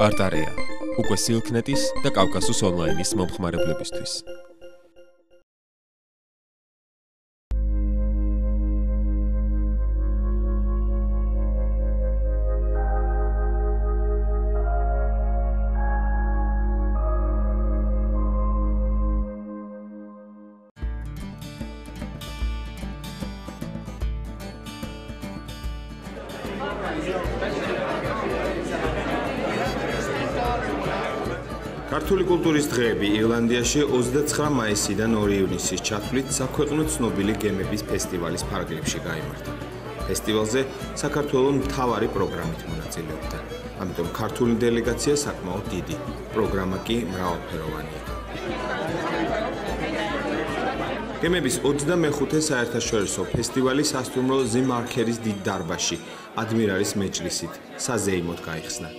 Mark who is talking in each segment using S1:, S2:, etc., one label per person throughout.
S1: არტარეა უკვე სილქნეტის და კავკასუს ონლაინის მომხმარებლებისთვის.
S2: ქართული კულტურის დღეები ირლანდიაში 29 მაისიდან 2 ივნისის ჩათვლით საქვეყნო ცნობილი გემების ფესტივალის ფარგლებში გაიმართა. ფესტივალზე საქართველოს მთავარი პროგრამით მონაწილეობდა. ამიტომ ქართული დელეგაცია საკმაოდ დიდი, პროგრამა კი მრავალფეროვანი იყო. გემების 25-ე საერთაშორისო ფესტივალი სასტუმრო ზიმარქერის დიდ დარბაზში, ადმირალის მეჯლისით, საზეიმოდ გაიხსნა.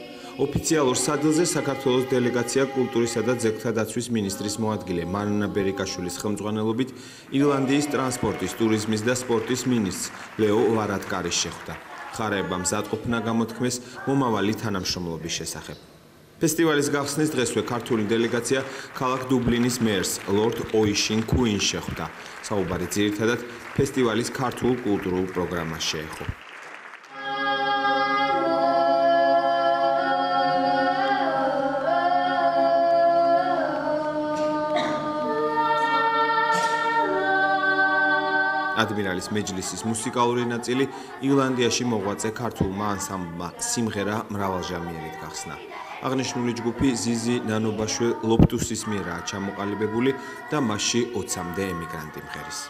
S2: ოფიციალურ სადილზე საქართველოს დელეგაცია კულტურისა და ძეგლთა დაცვის მინისტრის მოადგილე მარინა ბერიკაშვილის ხელმძღვანელობით ირლანდიის ტრანსპორტის, ტურიზმის და სპორტის მინისტრს ლეო ვარადკარის შეხვდა. ხარება მზადყოფნა გამოთქმეს მომავალი თანამშრომლობის შესახებ. ფესტივალის გახსნის დღესვე ქართული დელეგაცია ქალაქ დუბლინის მერს ლორდ ოიშინ კუინს შეხვდა. საუბარი ძირითადად ფესტივალის ქართულ კულტურულ პროგრამას შეეხო. ადმირალის მეჯლისის მუსიკალური ნაწილი ირლანდიაში მოღვაწე ქართულმა ანსამბლმა სიმღერა მრავალჟამიერით გახსნა. აღნიშნული ჯგუფი ზიზი ნანობაშვილ ლოპტუსის მიერაა ჩამოყალიბებული და მასში 20-მდე ემიგრანტი მღერის.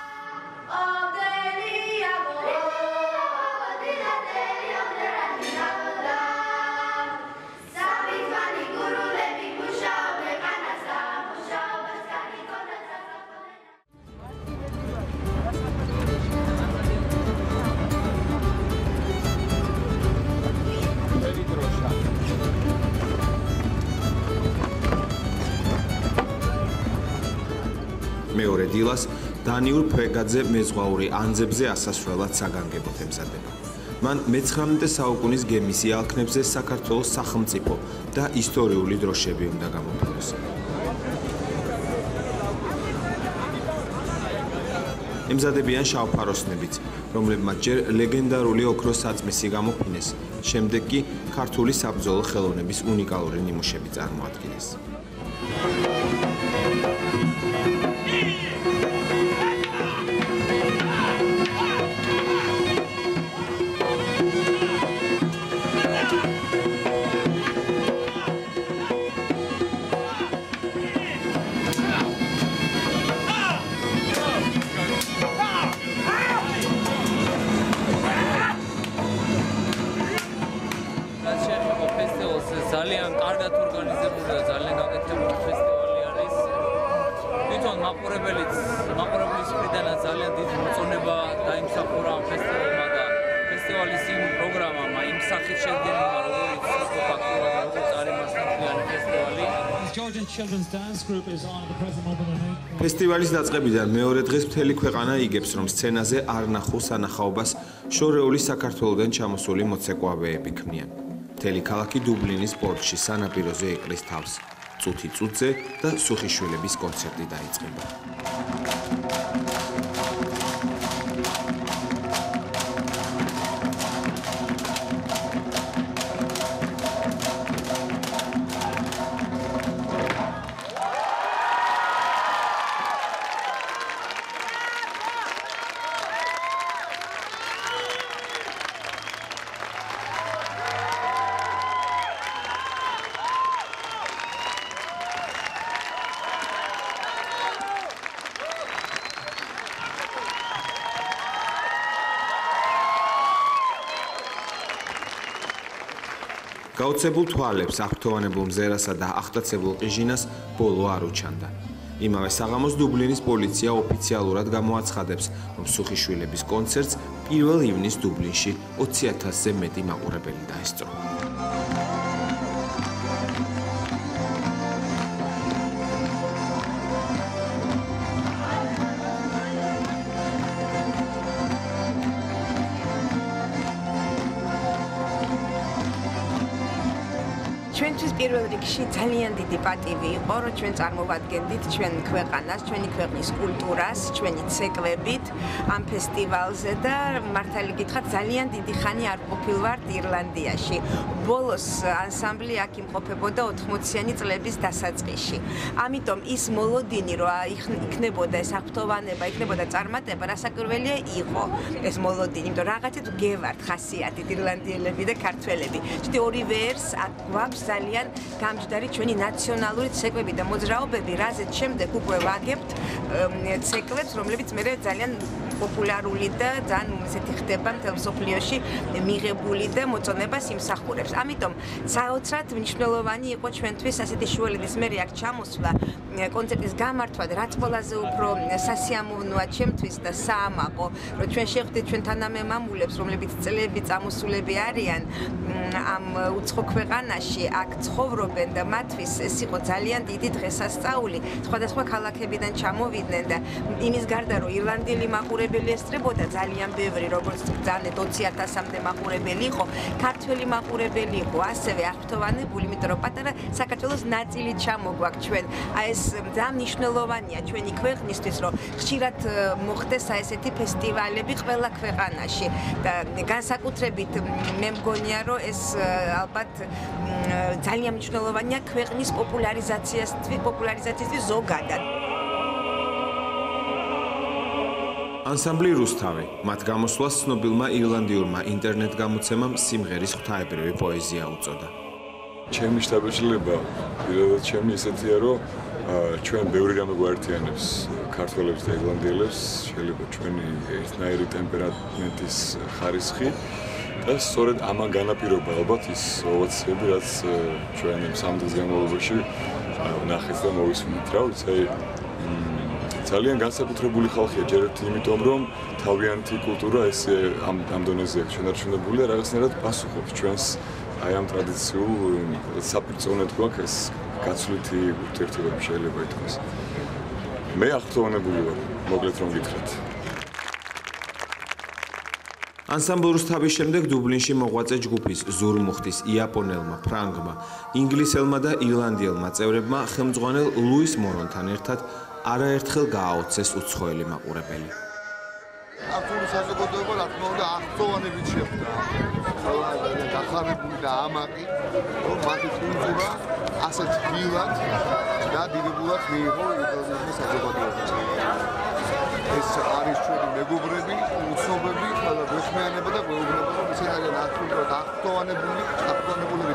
S2: მეორე დილას დანიურ ფრეგაძე მეზღვაური ანძებზე ასასვლელად საგანგებოდ ემზადება. მან მე-19 საუკუნის გემის იალქნებზე საქართველოს სახელმწიფო და ისტორიული დროშები უნდა გამოფხვროს. ემზადებიან შავფაროსნებიც, რომლებმაც ჯერ ლეგენდარული ოქროს საწმისი გამოფინეს, შემდეგ კი ქართული საბრძოლო ხელოვნების უნიკალური ნიმუშები წარმოადგინეს.
S3: ძალიან კარგად ორგანიზებული და ძალიან გაკეთებული ფესტივალი არის. თვითონ მაყურებლის მხრიდანაც ძალიან დიდი მოწონება დაიმსახურა ამ ფესტივალმა და ფესტივალის იმ პროგრამამ იმ სახით შედგენილმა, როგორც ფაქტურად როგორც არის მასშტაბიანი ფესტივალი.
S2: ფესტივალის დაწყებიდან მეორე დღეს მთელი ქვეყანა იგებს, რომ სცენაზე არ ნახოს სანახაობას შორეული საქართველოდან ჩამოსული მოცეკვავეები ქმნიან. მთელი ქალაქი დუბლინის პორტში სანაპიროზე იყრის თავს. წუთი წუთზე და სუხიშვილების კონცერტი დაიწყება. გაოცებულ თვალებს, აღფრთოვანებულ მზერასა და აღტაცებულ ყიჟინას ბოლო არ უჩანდა. იმავე საღამოს დუბლინის პოლიცია ოფიციალურად გამოაცხადებს, რომ სუხიშვილების კონცერტს 1 ივნისს დუბლინში 20,000-ზე მეტი მაყურებელი დაესწრო.
S4: ჩვენთვის პირველ რიგში ძალიან დიდი პატივი იყო, რომ ჩვენ წარმოვადგენდით ჩვენ ქვეყანას, ჩვენი ქვეყნის კულტურას, ჩვენი ცეკვებით ამ ფესტივალზე და მართალი გითხრათ ძალიან დიდი ხანი არ ყოფილვართ ირლანდიაში. ბოლოს ანსამბლი აქ იმყოფებოდა 80-იანი წლების დასაწყისში. ამიტომ ის მოლოდინი, რომ იქნებოდა ეს აღფრთოვანება, იქნებოდა წარმატება, რასაკვირველია იყო ეს მოლოდინი, იმიტომ რაღაცით გევართ ხასიათით ირლანდიელები და ქართველები. ჩიტი ორივე ერს გვაქვს ძალიან გამჯდარი ჩვენი ნაციონალური ცეკვები და მოძრაობები, რაზეც შემდეგ უკვე ვაგებთ ცეკვებს, რომლებიც მე ძალიან პოპულარული და ძალიან ესეთი ხდება მთელ მსოფლიოში მიღებული და მოწონებას იმსახურებს. ამიტომ საოცრად მნიშვნელოვანი იყო ჩვენთვის ასეთი შუალედის მერე აქ ჩამოსვლა, კონცერტის გამართვა და რაც ყველაზე უფრო სასიამოვნოა ჩემთვის და საამაყო, რომ ჩვენ შევხვდით ჩვენ თანამემამულებს, რომლებიც წლები წამოსულები არიან ამ უცხო ქვეყანაში, აქ ცხოვრობენ და მათთვის ეს იყო ძალიან დიდი დღესასწაული. სხვადასხვა ქალაქებიდან ჩამოვიდნენ და იმის გარდა რომ ირლანდიელი მაყურებელი ესწრებოდა ძალიან ბევრი, როგორც ძალიან 20,000-მდე მაყურებელი იყო, ქართველი მაყურებელი იყო, ასევე აღფრთოვანებული, იმიტომ რომ პატარა საქართველოს ნაწილი ჩამოგვაქვს ჩვენ. აი ეს ძალიან მნიშვნელოვანია ჩვენი ქვეყნისთვის, რომ ხშირად მოხდეს აი ესეთი ფესტივალები ყველა ქვეყანაში და განსაკუთრებით მე მგონია, რომ ეს ალბათ ძალიან მნიშვნელოვანია ქვეყნის პოპულარიზაციისთვის ზოგადად.
S2: ანსამბლი რუსთავი, მათ გამოსვლას ცნობილმა ირლანდიურმა ინტერნეტ გამოცემამ სიმღერის ღვთაებრივი პოეზია უწოდა.
S5: ჩემი შთაბეჭდილება პირადად ჩემი ესეთია, რომ ჩვენ ბევრი რამე გვაერთიანებს ქართველებს და ირლანდიელებს, შეიძლება ჩვენი ერთნაირი ტემპერამენტის ხარისხი და სწორედ ამან განაპირობა ალბათ ის ოვაციები, რაც ჩვენ სამ დღის განმავლობაში ვნახეთ და მოვისმინეთ, რა ვიცი, ძალიან განსაკუთრებული ხალხია ჯერ ერთი იმიტომ, რომ თავიანთი კულტურა ეს ამ დონეზე შენარჩუნებულია, რაღაცნაირად პასუხობს ჩვენს აი ამ ტრადიციულ საპირწონედ გვაქვს ეს გაცვლითი ურთიერთობები შეიძლება ითქვას. მე აღფრთოვანებული ვარ, მოკლედ რომ გითხრათ.
S2: ანსამბლ რუსთავის შემდეგ დუბლინში მოღვაწე ჯგუფის ზურმუხტის იაპონელმა, ფრანგმა, ინგლისელმა და ირლანდიელმა წევრებმა ხელმძღვანელ ლუის მორონთან ერთად არაერთხელ გააოცეს უცხოელი მაყურებელი.
S6: ქართული საზოგადოება რა თქმა უნდა აღფრთოვანებით შეხვდა. გახარებული და ამაყი, რომ მათი კულტურა ასეთ გილად და დიდებულად მიიღო ირლანდიის საზოგადოებაში. ეს არის ჩვენი მეგობრები, უცნობები, ყველა გვეხმიანება და გვეუბნება, რომ ისინი არიან აღფრთოვანებული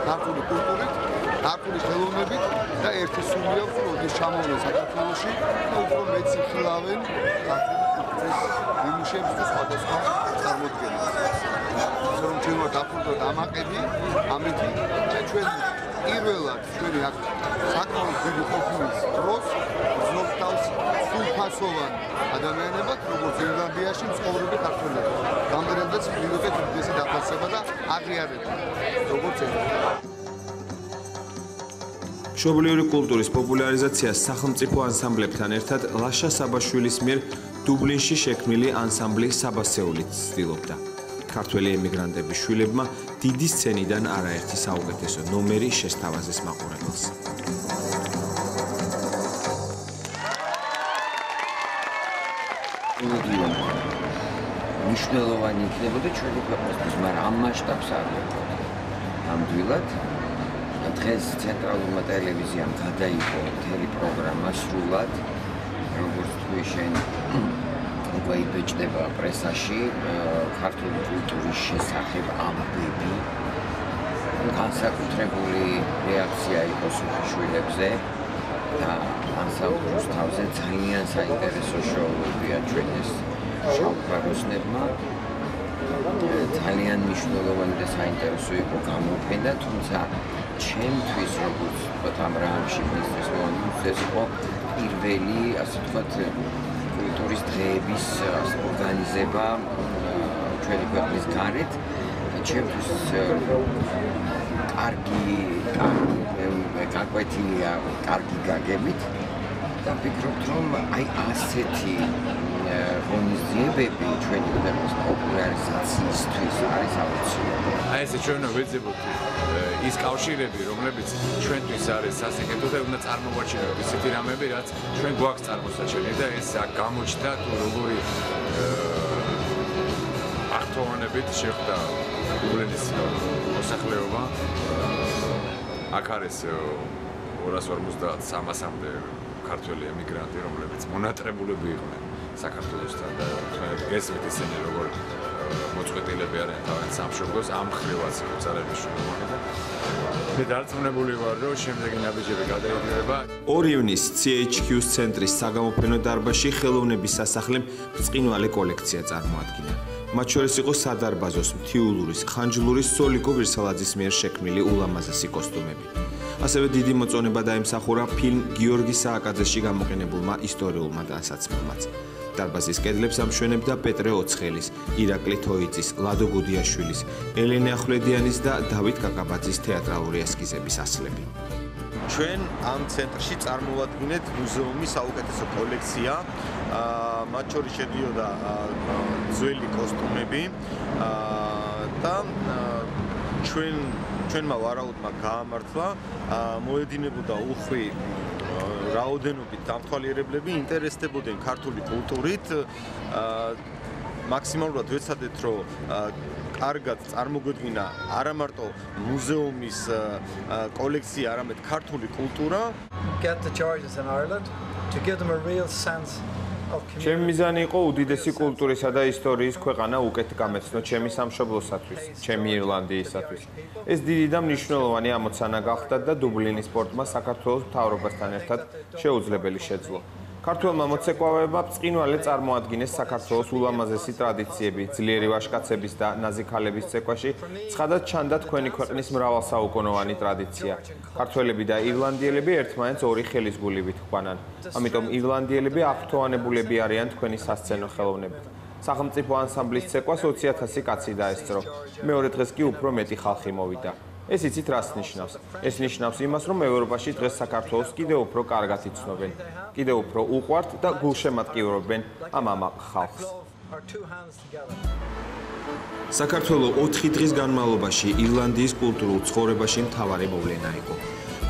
S6: ქართული კულტურით, ქართული ხელოვნებით და ერთი სული აქვს, რომ ის ჩამოვლენ საქართველოში და უფრო მეც იხილავენ ქართული კულტურის ნიმუშებს და სხვადასხვა წარმოდგენებს. რომ ჩვენ ვართ აბსოლუტურად ამაყები, ამითი და ჩვენ პირველად ჩვენი აქ საკმაოდ დიდი ყოფნის დროს ვზნობ თავს სრულფასოვან ადამიანებად, როგორც ირლანდიაში მცხოვრები ქართველები. რამდენადაც მივიღეთ უდიდესი დაფასება და აღიარება, როგორც ეს.
S2: მშობლიური კულტურის პოპულარიზაციას სახელმწიფო ანსამბლებთან ერთად ლაშა საბაშვილის მიერ დუბლინში შექმნილი ანსამბლი საბასეულიც ცდილობდა. ქართველი ემიგრანტების შვილებმა დიდი სცენიდან არაერთი საუკეთესო ნომერი შესთავაზეს მაყურებელს.
S7: მნიშვნელოვანი იქნებოდა ჩვენი ქვეყნისთვის, მაგრამ ამ მასშტაბს არ ვიყოთ. ნამდვილად დღეს ცენტრალურმა ტელევიზიამ გადაიღო მთელი პროგრამა სრულად, როგორც თქვი შენ უკვე იბეჭდება პრესაში ქართული კულტურის შესახებ ამბები. განსაკუთრებული რეაქცია იყო სულხიშვილებზე და ანსამბლ რუსთავზე ძალიან საინტერესო შოუებია ჩვენს შავქაროსნებმა. ძალიან მნიშვნელოვანი და საინტერესო იყო გამოფენა, თუმცა ჩემთვის როგორც ვთქვათ ამ რამში მისთვის მომენტს ეს იყო პირველი, ასე ვთქვათ, კულტურის დღეების ორგანიზება ჩვენი ქვეყნის გარეთ. ჩემთვის კარგი გაგებით და ვფიქრობ, რომ აი ასეთი ღონისძიებები ჩვენი ქვეყნის პოპულარიზაციისთვის არის აუცილებელი.
S8: აი ესე ჩვენ ვეძებოთ ის კავშირები, რომლებიც ჩვენთვის არის სასიკეთო და უნდა წარმოვაჩინოთ ისეთი რამები, რაც ჩვენ გვაქვს წარმოსაჩენი და ეს გამოჩნდა თუ როგორი აქტუალობით შეხვდა უბლენის მოსახლეობა. აქ არის 250-300-მდე ქართველი ემიგრანტი, რომლებიც მონატრებულები იყვნენ საქართველოსთან და გესმით ისინი როგორ მოწყვეტილები არიან თავიანთ სამშობლოს, ამ ხრივაც უწარების შუამოვიდა და მე დარწმუნებული ვარ, რომ შემდეგი ნაბიჯები გადაიდირება.
S2: 2 ივნისს CHQ-ს ცენტრის საგამოფენო დარბაზში ხელოვნების სასახლემ ბრწყინვალე კოლექცია წარმოადგინა. მათ შორის იყო სადარბაზოს, მთიულურის, ხანჯლურის, სოლიკო ვირსალაძის მიერ შექმნილი ულამაზესი კოსტუმები. ასევე დიდი მოწონება დაიმსახურა ფილმ გიორგი სააკაძეში გამოყენებულმა ისტორიულმა ტანსაცმელმაც. დარბაზის კედლებს ამშვენებდა პეტრე ოცხელის, ირაკლი თოიძის, ლადო გუდიაშვილის, ელენე ახვლედიანის და დავით კაკაბაძის თეატრალური ესკიზების ასლები.
S9: ჩვენ ამ ცენტრში წარმოვადგინეთ მუზეუმის საუკეთესო კოლექცია. მათ შორის შედიოდა ძველი კოსტუმები და ჩვენმა ვარაუდმა გაამართლა, მოედინებოდა უხვი რაოდენობით დამთვალიერებლები, ინტერესდებოდნენ ქართული კულტურით. მაქსიმალურად ვეცადეთ, რომ კარგად წარმოგვედგინა არა მარტო მუზეუმის კოლექცია, არამედ ქართული კულტურა.
S10: Get the Georgians in Ireland to give them a real sense.
S2: ჩემი მიზანი იყო უდიდესი კულტურისა და ისტორიის ქვეყანა უკეთ გამეცნო ჩემი სამშობლოსათვის, ჩემი ირლანდიისათვის. ეს დიდი და მნიშვნელოვანი ამოცანა გახდა და დუბლინის პორტმა საქართველოს მთავრობასთან ერთად შეუძლებელი შეძლო. ქართველმა მოცეკვავეებმა ბრწყინვალე წარმოადგინეს საქართველოს ულამაზესი ტრადიციები, ძლიერი ვაჟკაცების და ნაზიქალების ცეკვაში, ცხადად ჩანდა თქვენი ქვეყნის მრავალსაუკუნოვანი ტრადიცია. ქართველები და ირლანდიელები ერთმანეთს ორი ხელისგულივით ჰყვანან. ამიტომ ირლანდიელები აღფრთოვანებულები არიან თქვენი სასცენო ხელოვნებით. სახელმწიფო ანსამბლის ცეკვას 20,000 კაცი დაესწრო. მეორე დღეს კი უფრო მეტი ხალხი მოვიდა. ეს იცით რას ნიშნავს? ეს ნიშნავს იმას, რომ ევროპაში დღეს საქართველოს კიდევ უფრო კარგად იცნობენ, კიდევ უფრო უყვართ და გულშემატკივრობენ ამ ამაყ ხალხს. საქართველოს 4 დღის განმავლობაში ირლანდიის კულტურულ ცხოვრებაში მთავარი მოვლენა იყო.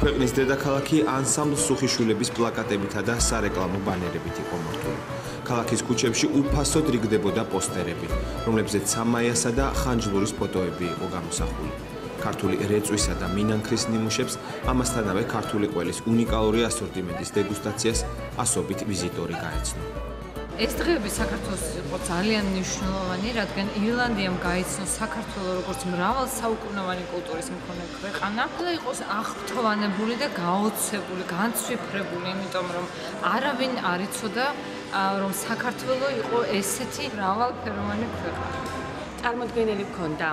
S2: ქვეყნის დედაქალაქი ანსამბლ სუხიშვილების პლაკატებითა და სარეკლამო ბანერებით იყო მორთული. ქალაქის ქუჩებში უფასოდ რიგდებოდა პოსტერები, რომლებზეც სამაიასა და ხანჯლურის ფოტოები იყო გამოსახული. ქართული რეწვისა და მინანქრის ნიმუშებს, ამასთანავე ქართული ყველის უნიკალური ასორტიმენტის დეგუსტაციას ასობით ვიზიტორი გაეცნო.
S11: ეს დღეები საქართველოს იყო ძალიან მნიშვნელოვანი, რადგან ირლანდიამ გაიცნო საქართველო როგორც მრავალსაუკუნოვანი კულტურის მქონე ქვეყანა და იყოს აღფრთოვანებული და გაოცებული, განცვიფრებული, იმიტომ რომ არავინ არ იცოდა, რომ საქართველო იყო ესეთი მრავალფეროვანი ქვეყანა.
S12: წარმოდგენილი ჰქონდა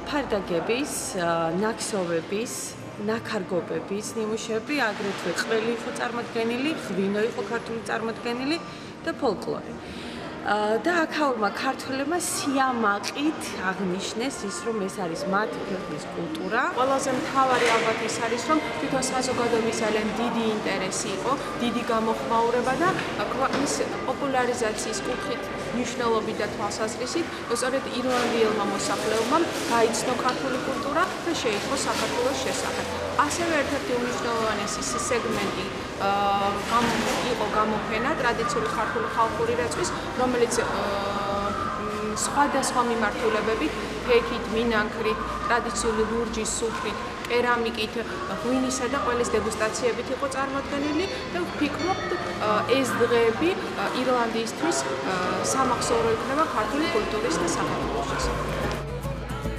S12: ფარდაგების, ნაქსოვების, ნაქარგობების ნიმუშები, აგრეთვე ყველი იყო წარმოდგენილი, ღვინო იყო ქართული წარმოდგენილი და ფოლკლორი. და აქაურმა ქართველებმა სიამაყით აღნიშნეს ის, რომ ეს არის მათი ქვეყნის კულტურა. ყველაზე მთავარი ალბათ ის არის, რომ თვითონ საზოგადოების ძალიან დიდი ინტერესი იყო, დიდი გამოხმაურება და ქვეყნის პოპულარიზაციის კუთხით მნიშვნელობით და თვალსაზრისით, სწორედ ირლანდიელმა მოსახლეობამ გაიცნო ქართული კულტურა და შეიტყო საქართველოს შესახებ. ასევე ერთ-ერთი უმნიშვნელოვანესი სეგმენტი იყო გამოფენა ტრადიციული ქართული ხალხური რეწვის, რომელიც სხვადასხვა მიმართულებებით, ფექით, მინანქრით, ტრადიციული ლურჯის სუფრით, კერამიკით, ღვინისა და ყველის დეგუსტაციებით იყო წარმოდგენილი და ვფიქრობთ, ეს დღეები ირლანდიისთვის სამახსოვრო იქნება ქართული კულტურის და საქართველოს შესახებ.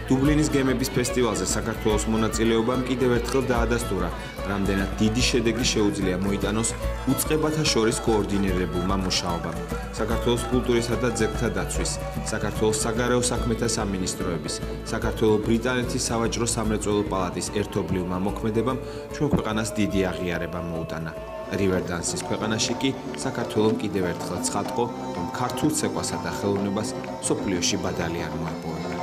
S2: დუბლინის გემების ფესტივალზე საქართველოს მონაწილეობამ კიდევ ერთხელ დაადასტურა, რამდენად დიდი შედეგი შეუძლია მოიტანოს უწყებათა შორის კოორდინირებულმა მუშაობამ. საქართველოს კულტურისა და ძეგლთა დაცვის, საქართველოს საგარეო საქმეთა სამინისტროების, საქართველოს ბრიტანეთის სავაჭრო სამრეწველო პალატის ერთობლივმა მოქმედებამ ჩვენ ქვეყანას დიდი აღიარება მოუტანა. რივერდანსის ქვეყანაში კი საქართველოს კიდევ ერთხელ ცხადყო, რომ ქართულ ცეკვასა და ხელოვნებას მსოფლიოში ბადალი არ მოეპოვება.